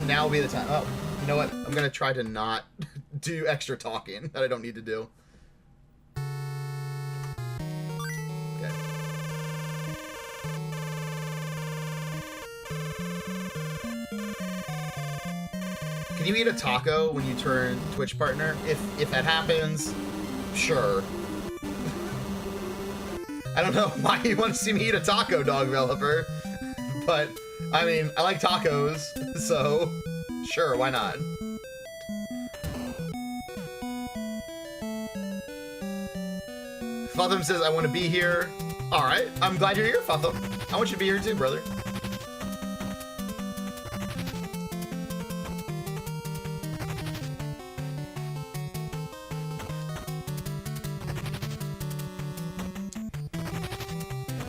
now will be the time. Oh, you know what? I'm gonna try to not do extra talking that I don't need to do. Okay. Can you eat a taco when you turn Twitch partner? If that happens, sure. I don't know why you want to see me eat a taco, dog developer, but I mean, I like tacos, so sure, why not? Fathom says, I want to be here. Alright, I'm glad you're here, Fathom. I want you to be here too, brother.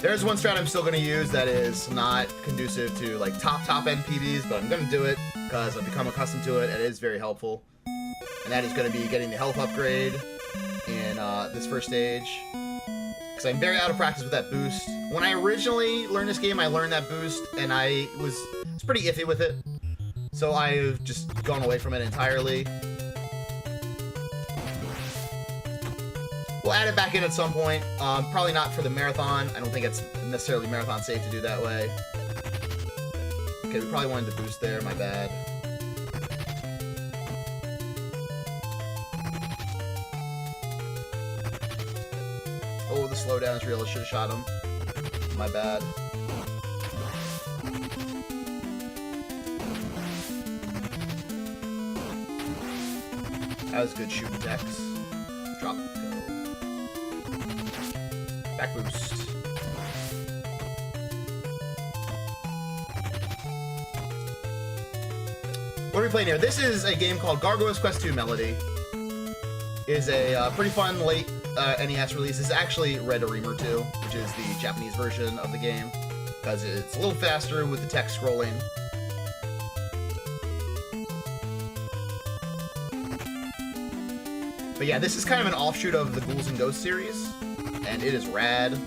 There's one strat I'm still going to use that is not conducive to like top end PVs, but I'm going to do it because I've become accustomed to it and it is very helpful. And that is going to be getting the health upgrade in this first stage. Because I'm very out of practice with that boost. When I originally learned this game, I learned that boost and I was pretty iffy with it. So I've just gone away from it entirely. We'll add it back in at some point. Probably not for the marathon. I don't think it's necessarily marathon safe to do that way. Okay, we probably wanted to boost there. My bad. Oh, the slowdown is real. I should have shot him. My bad. That was good shooting, Dex. Drop. Back boost. What are we playing here? This is a game called Gargoyle's Quest 2 Melody. It is a pretty fun late NES release. It's actually Red Reamer 2, which is the Japanese version of the game, because it's a little faster with the text scrolling. But yeah, this is kind of an offshoot of the Ghouls and Ghosts series, and it is rad.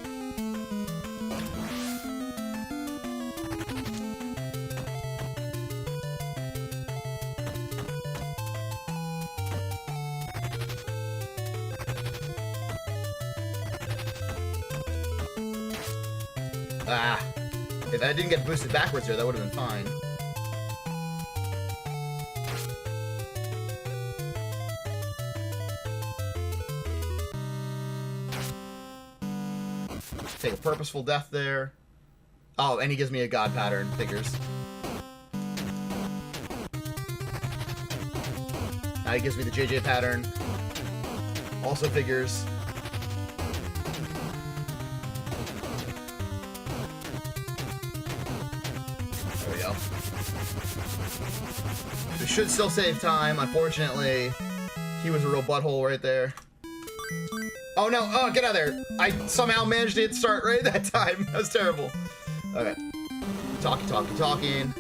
Ah, if I didn't get boosted backwards there, that would have been fine. Take a purposeful death there. Oh, and he gives me a god pattern. Figures. Now he gives me the JJ pattern. Also figures. There we go. We should still save time. Unfortunately, he was a real butthole right there. Oh no, oh, get out of there. I somehow managed to hit start right at that time. That was terrible. Okay. Talking.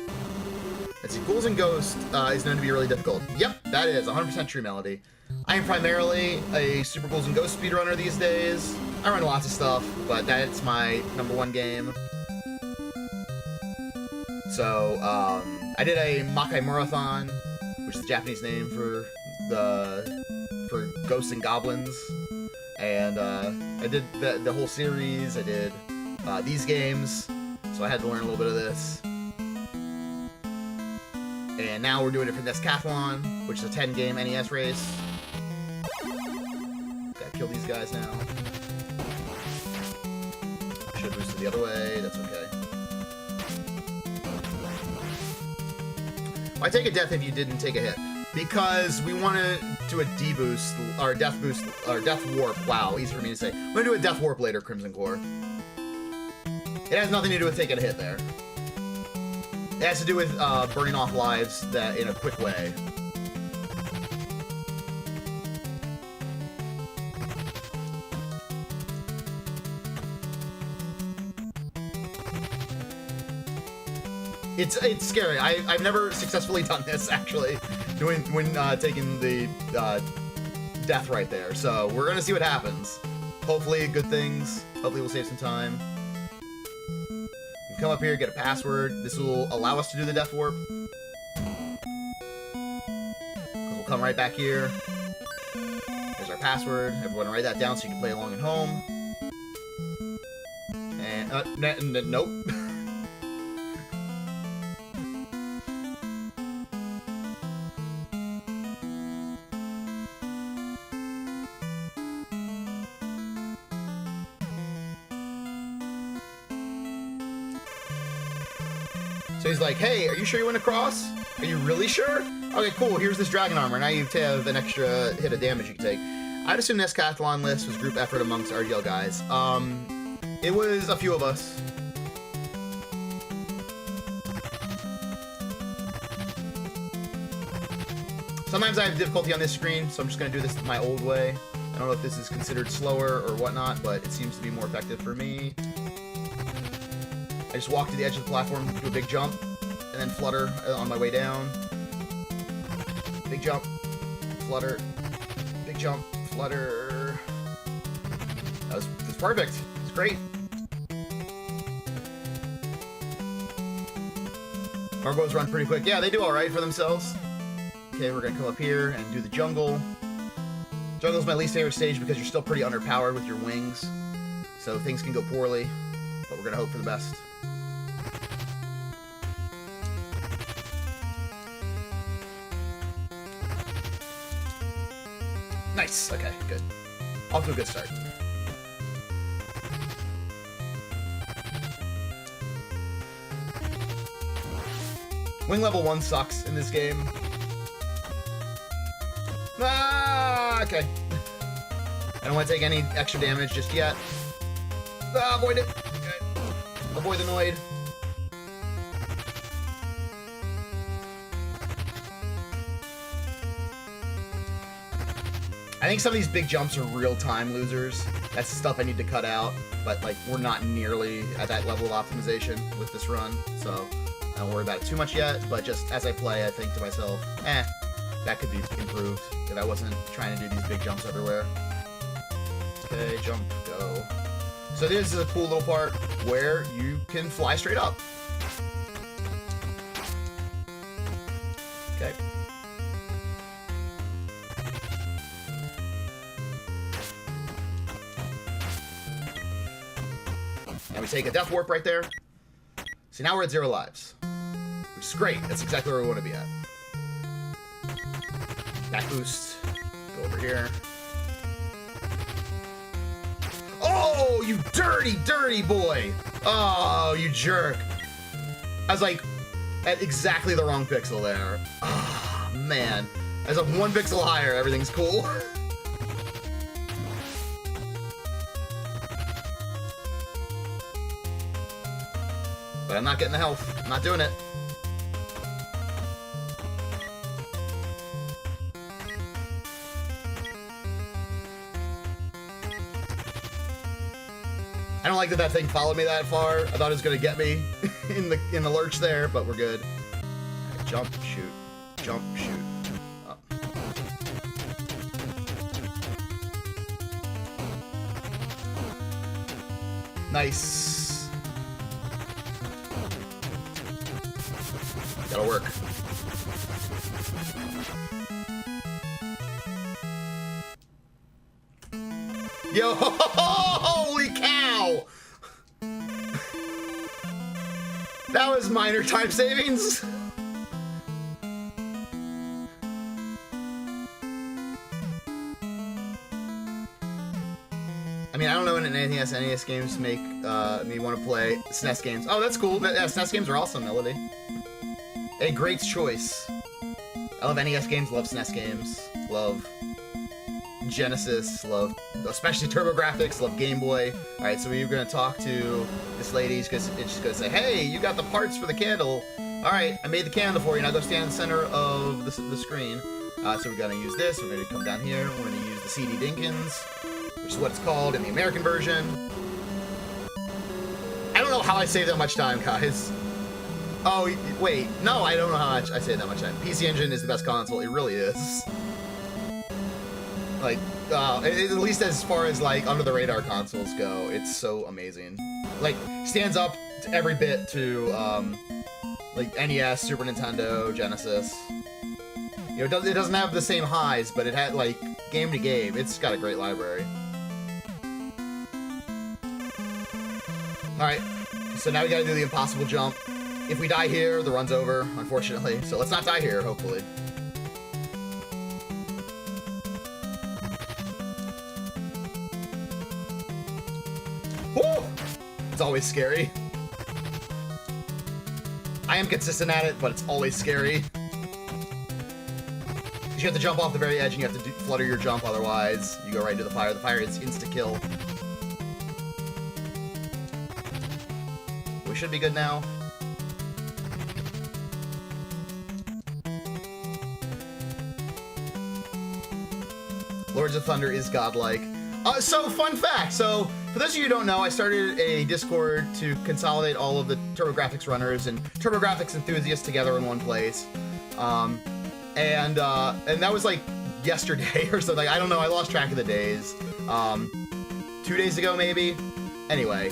Let's see, Ghouls and Ghosts is known to be really difficult. Yep, that is 100% true, Melody. I am primarily a Super Ghouls and Ghosts speedrunner these days. I run lots of stuff, but that's my #1 game. So, I did a Makai Marathon, which is the Japanese name for Ghosts and Goblins. And I did the whole series. I did these games, so I had to learn a little bit of this. And now we're doing it for Nescathlon, which is a 10-game NES race. Gotta kill these guys now. Should have boosted the other way. That's okay. Why take a death if you didn't take a hit? Because we want to do a D-boost, or death boost, or death warp. Wow, easy for me to say. We're going to do a death warp later, Crimson Core. It has nothing to do with taking a hit there. It has to do with burning off lives that in a quick way. It's scary. I've never successfully done this, actually, when taking the death right there. So we're gonna see what happens. Hopefully good things. Hopefully we'll save some time. We can come up here, get a password. This will allow us to do the death warp. come right back here. There's our password. Everyone write that down so you can play along at home. And, nope. So he's like, hey, are you sure you went across? Are you really sure? Okay, cool, here's this dragon armor. Now you have an extra hit of damage you can take. I'd assume this Cathlon list was group effort amongst RGL guys. It was a few of us. Sometimes I have difficulty on this screen, so I'm just going to do this my old way. I don't know if this is considered slower or whatnot, but it seems to be more effective for me. I just walk to the edge of the platform, do a big jump, and then flutter on my way down. Big jump, flutter, big jump, flutter. That's perfect. It's great. Gargoyles run pretty quick. Yeah, they do alright for themselves. Okay, we're gonna come up here and do the jungle. Jungle's my least favorite stage because you're still pretty underpowered with your wings. So things can go poorly, but we're gonna hope for the best. Nice, okay, good. Off to a good start. Wing level 1 sucks in this game. Ah, okay. I don't want to take any extra damage just yet. Ah, avoid it. Okay. Avoid the Noid. I think some of these big jumps are real time losers. That's the stuff I need to cut out, but like we're not nearly at that level of optimization with this run, so I don't worry about it too much yet, but just as I play, I think to myself, that could be improved if I wasn't trying to do these big jumps everywhere. Okay, jump, go. So this is a cool little part where you can fly straight up. Okay. And we take a death warp right there. See, now we're at 0 lives. Which is great. That's exactly where we want to be at. Back boost. Go over here. Oh, you dirty, dirty boy. Oh, you jerk. I was like at exactly the wrong pixel there. Oh, man. As of 1 pixel higher, everything's cool. But I'm not getting the health. I'm not doing it. I don't like that that thing followed me that far. I thought it was gonna get me in the lurch there, but we're good. Right, jump, shoot, jump, shoot. Up. Nice. That'll work. Yo, holy cow! That was minor time savings. I mean, I don't know when anything else NES games make me want to play SNES games. Oh, that's cool. Yeah, SNES games are awesome, Melody. A great choice. I love NES games, love SNES games, love Genesis, love especially TurboGrafx, love Game Boy. Alright, so we're going to talk to this lady. She's just going to say, hey, you got the parts for the candle. Alright, I made the candle for you. Now go stand in the center of the screen. So we're going to use this. We're going to come down here. We're going to use the CD Dinkins, which is what it's called in the American version. I don't know how I saved that much time, guys. Oh, wait. No, I don't know how much I saved that much time. PC Engine is the best console. It really is. Like, at least as far as, like, under-the-radar consoles go, it's so amazing. Like, stands up to every bit to, like, NES, Super Nintendo, Genesis. You You know, it doesn't have the same highs, but it had, like, game to game. It's got a great library. Alright, so now we gotta do the impossible jump. If we die here, the run's over, unfortunately. So let's not die here, hopefully. Woo! It's always scary. I am consistent at it, but it's always scary. You have to jump off the very edge and you have to flutter your jump, otherwise you go right into the fire. The fire is insta-kill. We should be good now. Lords of Thunder is godlike. So, fun fact. So, for those of you who don't know, I started a Discord to consolidate all of the TurboGrafx runners and TurboGrafx enthusiasts together in one place. And that was like yesterday or something. I don't know. I lost track of the days. 2 days ago, maybe. Anyway,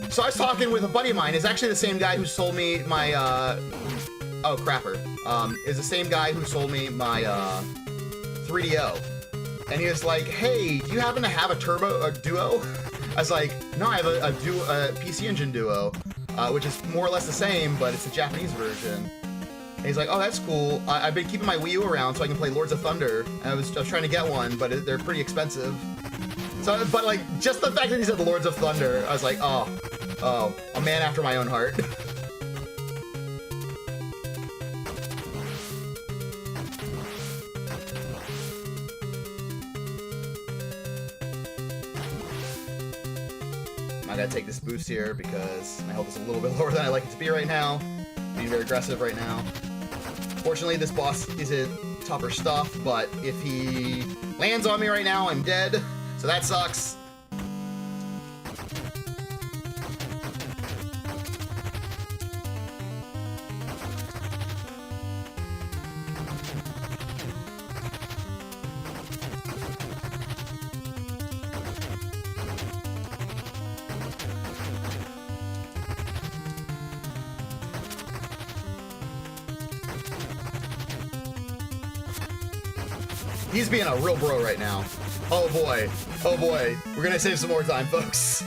so I was talking with a buddy of mine. It's actually the same guy who sold me my, oh, crapper. Is the same guy who sold me my, 3DO. And he was like, hey, do you happen to have a Duo? I was like, no, I have a PC Engine Duo, which is more or less the same, but it's a Japanese version. And he's like, oh, that's cool. I've been keeping my Wii U around so I can play Lords of Thunder. And I was trying to get one, but they're pretty expensive. So, but like, just the fact that he said the Lords of Thunder, I was like, oh, a man after my own heart. I gotta take this boost here because my health is a little bit lower than I like it to be right now. Being very aggressive right now. Fortunately, this boss isn't tougher stuff, but if he lands on me right now, I'm dead. So that sucks. He's being a real bro right now. Oh boy. Oh boy. We're gonna save some more time, folks.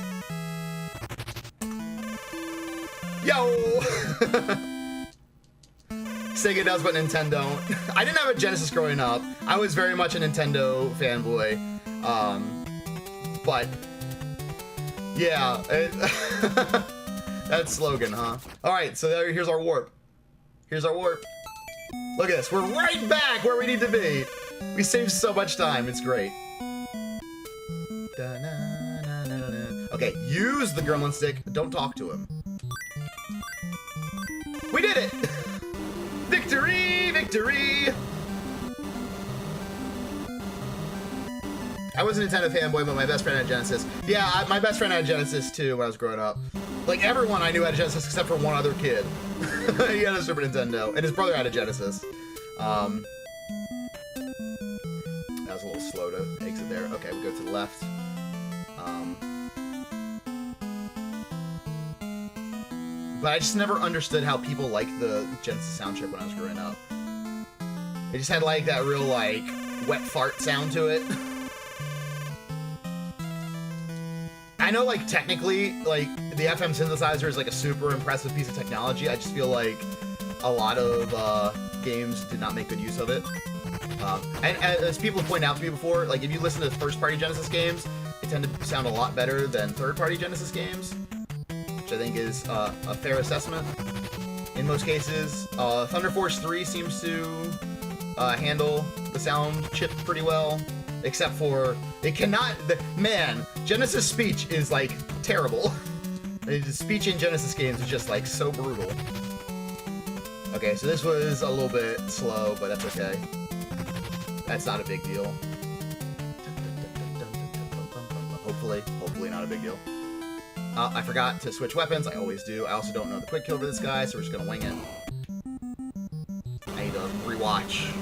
Yo! Sega does, but Nintendo don't. I didn't have a Genesis growing up. I was very much a Nintendo fanboy. But yeah. That slogan, huh? Alright, so here's our warp. Here's our warp. Look at this. We're right back where we need to be. We saved so much time. It's great. Okay, use the gremlin stick. Don't talk to him. We did it! Victory! Victory! I was a Nintendo fanboy, but my best friend had a Genesis. Yeah, my best friend had a Genesis too when I was growing up. Like, everyone I knew had a Genesis except for one other kid. He had a Super Nintendo, and his brother had a Genesis. That was a little slow to exit there. Okay, we go to the left. But I just never understood how people liked the Genesis sound chip when I was growing up. It just had like that real like wet fart sound to it. I know like technically like the FM synthesizer is like a super impressive piece of technology. I just feel like a lot of games did not make good use of it. And as people have pointed out to me before, like if you listen to first-party Genesis games, they tend to sound a lot better than third-party Genesis games, which I think is a fair assessment in most cases. Thunder Force 3 seems to handle the sound chip pretty well, except for it cannot. Man, Genesis speech is like terrible. The speech in Genesis games is just like so brutal. Okay, so this was a little bit slow, but that's okay. That's not a big deal. Hopefully not a big deal. I forgot to switch weapons. I always do. I also don't know the quick kill for this guy, so we're just gonna wing it. I need to rewatch.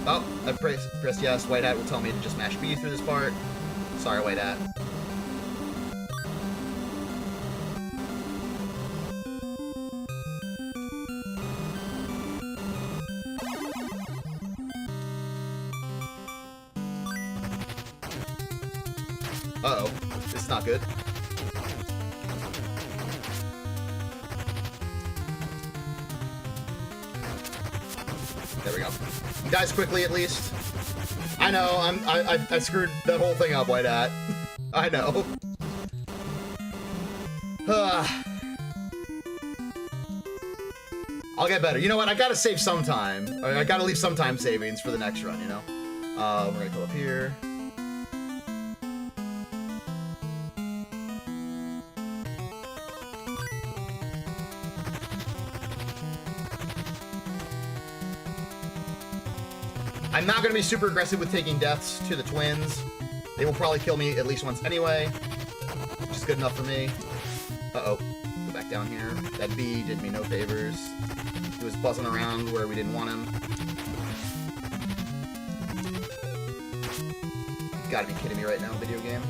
Oh, I pressed yes. White Hat will tell me to just mash B through this part. Sorry, White Hat. Uh-oh. This is not good. There we go. He dies quickly, at least. I know, I screwed that whole thing up, White Hat. I know. I'll get better. You know what? I gotta save some time. I gotta leave some time savings for the next run, you know? We're gonna go up here. I'm not gonna be super aggressive with taking deaths to the twins. They will probably kill me at least once anyway, which is good enough for me. Uh-oh. Go back down here. That bee did me no favors. He was buzzing around where we didn't want him. You've gotta be kidding me right now, video game.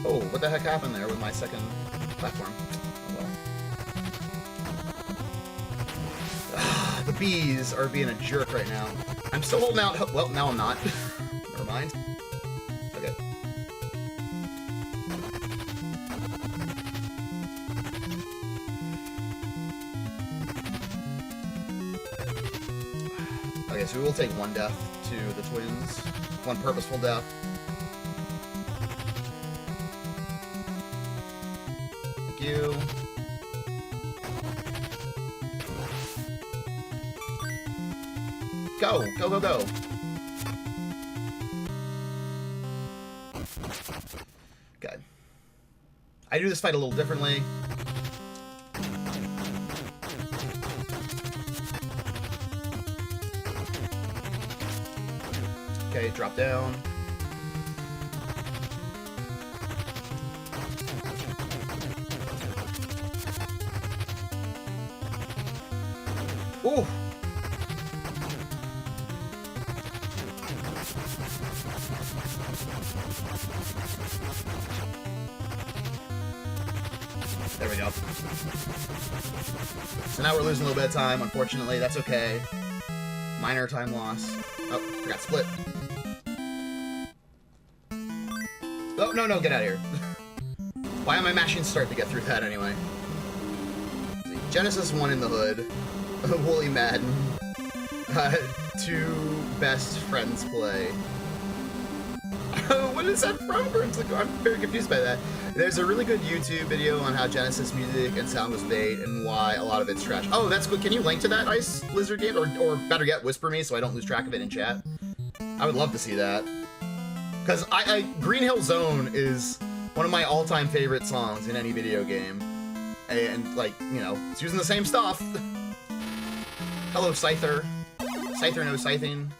Oh, what the heck happened there with my second platform? Oh well. The bees are being a jerk right now. I'm still holding out. Well, now I'm not. Never mind. Okay. Okay, so we will take one death to the twins. One purposeful death. You. Go! Go, go, go! Good. I do this fight a little differently. Okay, drop down. Ooh! There we go. So now we're losing a little bit of time, unfortunately. That's okay. Minor time loss. Oh, forgot split. Oh, no, no, get out of here. Why am I mashing start to get through that anyway? Genesis 1 in the hood. Woolly Madden. 2 best friends play. What is that from? I'm very confused by that. There's a really good YouTube video on how Genesis music and sound was made and why a lot of it's trash. Oh, that's good. Can you link to that Ice Lizard game? Or better yet, whisper me so I don't lose track of it in chat. I would love to see that. Because Green Hill Zone is one of my all-time favorite songs in any video game. And, like, you know, it's using the same stuff. Hello, Scyther. Scyther no scything.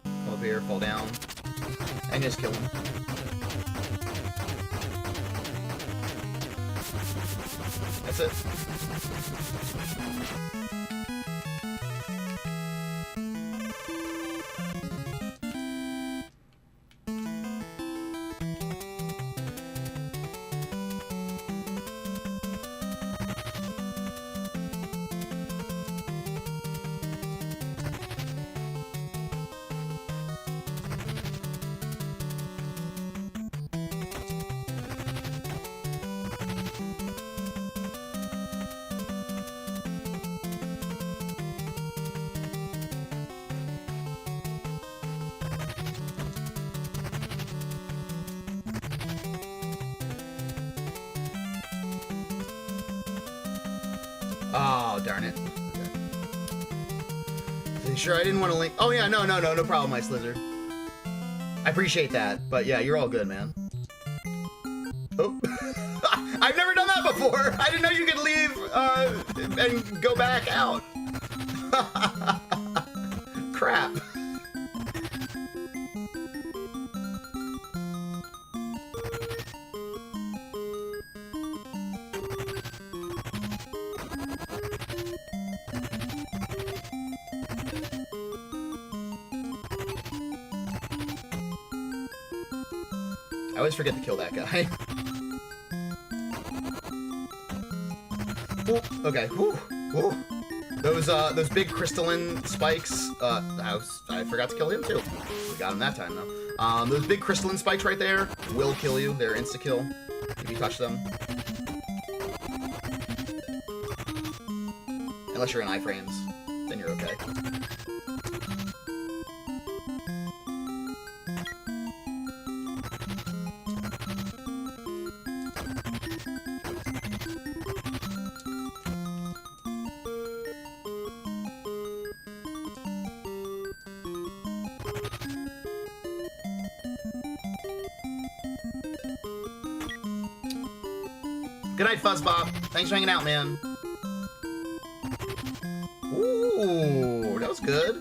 Come up here, fall down. And just kill him. That's it. Oh, darn it. Okay. Sure, I didn't want to link. Oh, yeah, no problem, Ice Lizard. I appreciate that, but yeah, you're all good, man. Oh. I've never done that before. I didn't know you could leave and go back out. Crap. always forget to kill that guy. Ooh, okay. Ooh, ooh. Those big crystalline spikes. I forgot to kill him too. We got him that time though. Those big crystalline spikes right there will kill you. They're insta kill if you touch them. Unless you're in iframes, then you're okay. Good night, Fuzzbop. Thanks for hanging out, man. Ooh, that was good.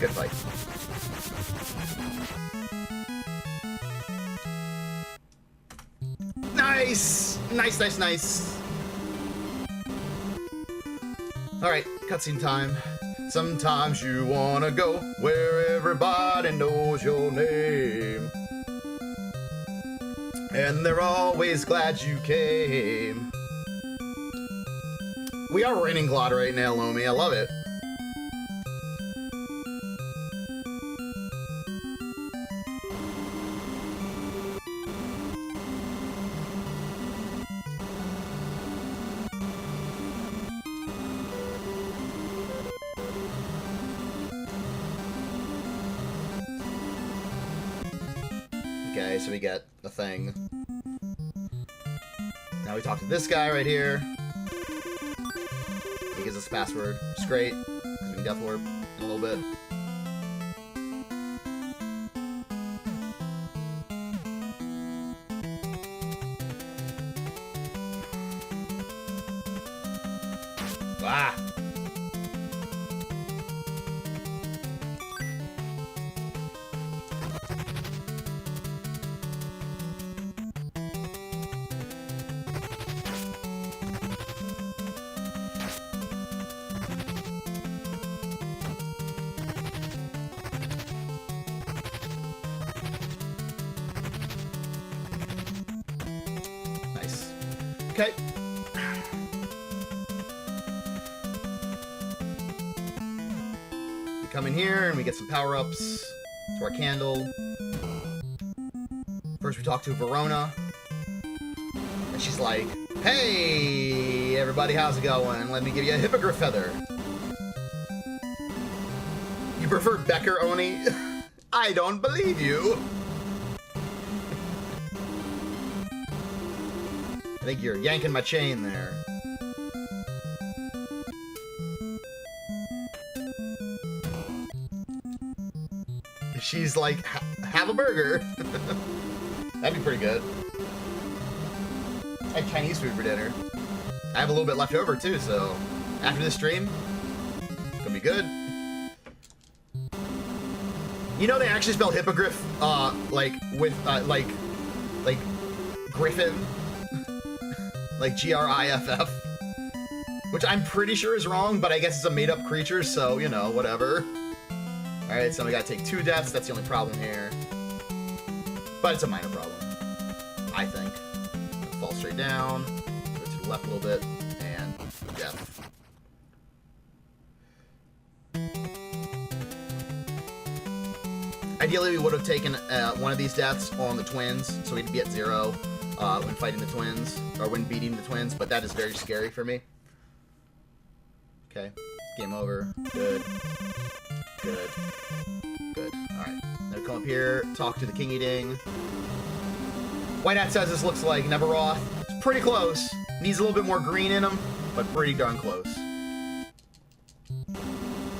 Good fight. Nice! Nice, nice, nice. Alright, cutscene time. Sometimes you wanna go where everybody knows your name. And they're always glad you came. We are raining Glot right now, Lomi. I love it. Okay, so we get the thing. Now we talk to this guy right here. He gives us a password, which is great, because we can death warp in a little bit. Ah! Okay. We come in here and we get some power-ups to our candle. First we talk to Verona. And she's like, hey, everybody, how's it going? Let me give you a hippogriff feather. You prefer Becker, Oni? I don't believe you. I think you're yanking my chain there. She's like, have a burger. That'd be pretty good. I had Chinese food for dinner. I have a little bit left over too, so after this stream, it's gonna be good. You know they actually spelled hippogriff, like with, like Griffin. Like Griff, which I'm pretty sure is wrong, but I guess it's a made-up creature, so, you know, whatever. Alright, so we gotta take 2 deaths, that's the only problem here. But it's a minor problem, I think. Fall straight down, go to the left a little bit, and death. Ideally, we would have taken one of these deaths on the twins, so we'd be at 0. When fighting the twins, or when beating the twins, but that is very scary for me. Okay, game over. Good. Good. Good. Alright. Now come up here, talk to the Kingy Ding. White Hat says this looks like Neveroth. It's pretty close. Needs a little bit more green in him, but pretty darn close.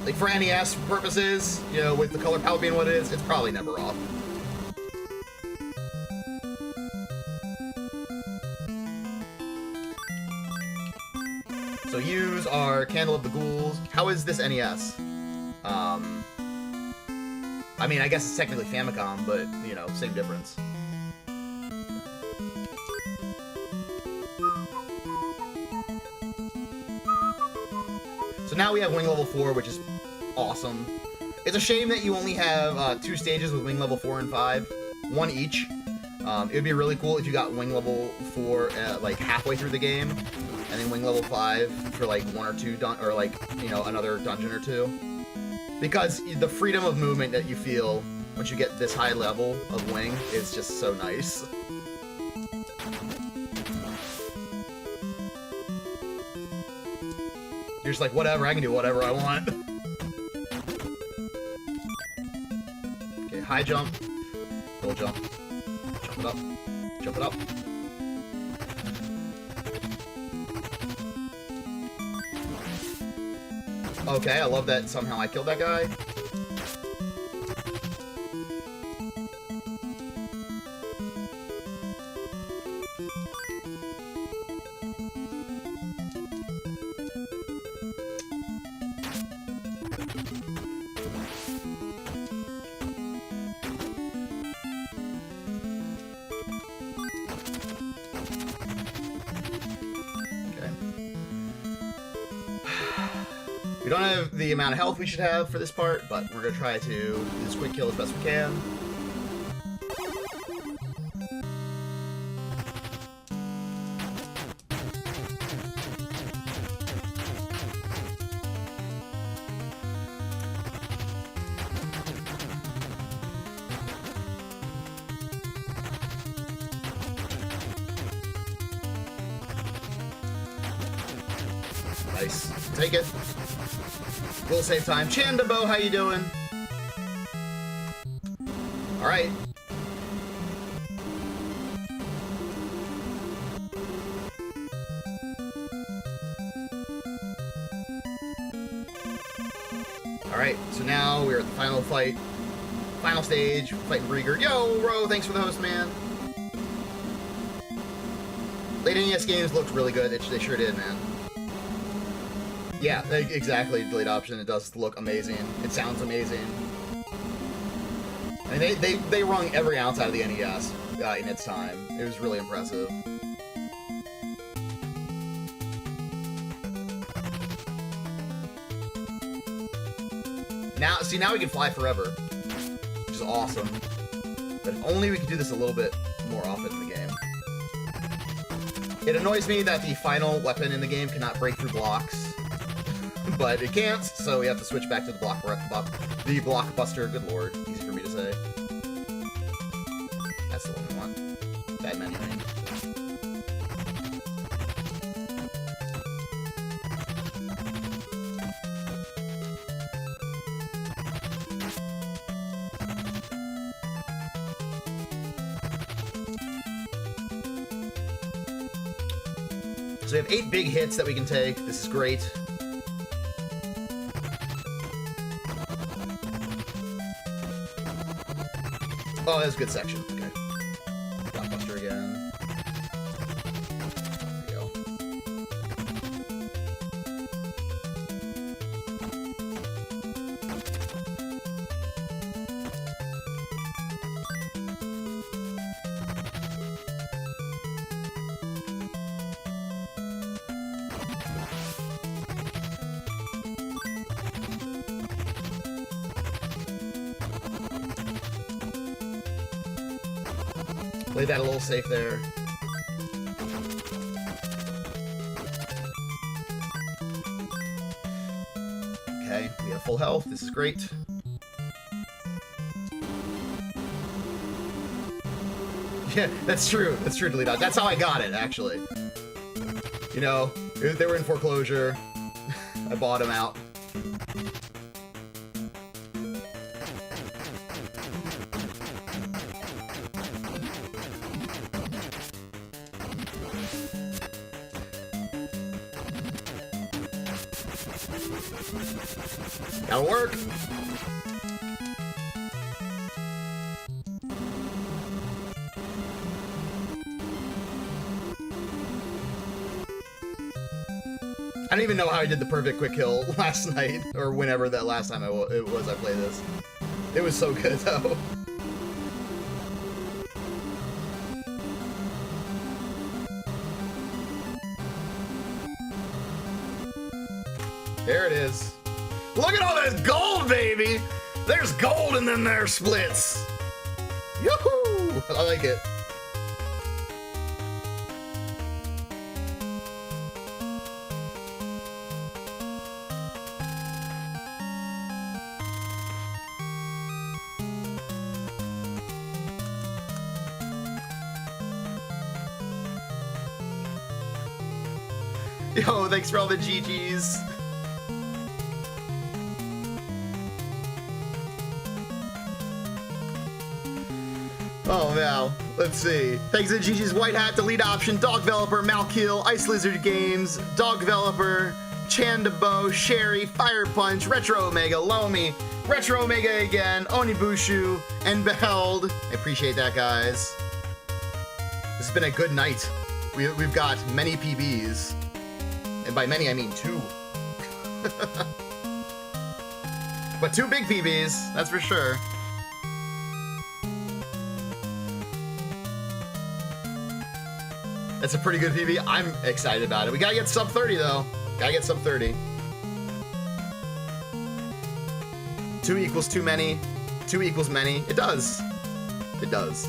Like, for NES purposes, you know, with the color palette being what it is, it's probably never off. So use our Candle of the Ghouls. How is this NES? I mean, I guess it's technically Famicom, but, you know, same difference. So now we have Wing Level 4, which is awesome. It's a shame that you only have 2 stages with Wing Level 4 and 5. 1 each. It would be really cool if you got Wing Level 4 like halfway through the game, and then Wing Level 5 for like 1 or 2, or like, you know, another dungeon or 2. Because the freedom of movement that you feel once you get this high level of Wing is just so nice. You're just like, whatever, I can do whatever I want. Okay, high jump, full jump, jump it up, jump it up. Okay, I love that somehow I killed that guy. We don't have the amount of health we should have for this part, but we're going to try to do this quick kill as best we can. Nice. Take it. We'll save time. Chandabo, how you doing? Alright. Alright, so now we're at the final fight. Final stage, fighting Brieger. Yo, Ro, thanks for the host, man. Late NES games looked really good. They sure did, man. Yeah, exactly, delete option. It does look amazing. It sounds amazing. I mean, they wrung every ounce out of the NES in its time. It was really impressive. Now, see, now we can fly forever, which is awesome. But if only we could do this a little bit more often in the game. It annoys me that the final weapon in the game cannot break through blocks. But it can't, so we have to switch back to the blockbuster. Good lord, easy for me to say. That's the one we want. Bad menuing. So we have 8 big hits that we can take. This is great. Oh, that's a good section. Okay. Blockbuster again. There we go. Play that a little safe there. Okay, we have full health. This is great. Yeah, that's true. That's true, delete out. That's how I got it, actually. You know, they were in foreclosure. I bought them out. That'll work. I don't even know how I did the perfect quick kill last night, or whenever that last time it was I played this. It was so good, though. There it is. Look at all this gold, baby! There's gold in them there splits. Yoo-hoo! I like it. Yo, thanks for all the GGs. Oh, now, let's see. Thanks to GG's White Hat, Delete Option, Dog Developer, Malkill, Ice Lizard Games, Dog Developer, Chandabo, Sherry, Fire Punch, Retro Omega, Lomi, Retro Omega again, Onibushu, and Beheld. I appreciate that, guys. This has been a good night. We've got many PBs. And by many, I mean 2. But 2 big PBs, that's for sure. That's a pretty good PB. I'm excited about it. We gotta get sub 30, though. Gotta get sub 30. 2 equals too many. 2 equals many. It does. It does.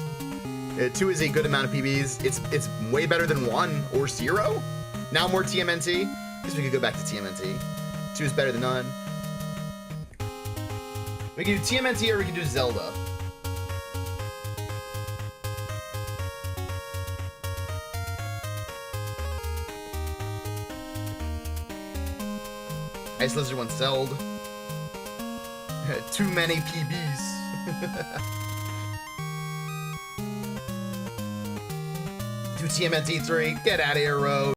2 is a good amount of PBs. It's way better than 1 or 0. Now more TMNT. I guess we could go back to TMNT. 2 is better than none. We can do TMNT or we can do Zelda. Ice Lizard wants Zeld. Too many PBs. Do TMNT 3. Get out of here, Ro.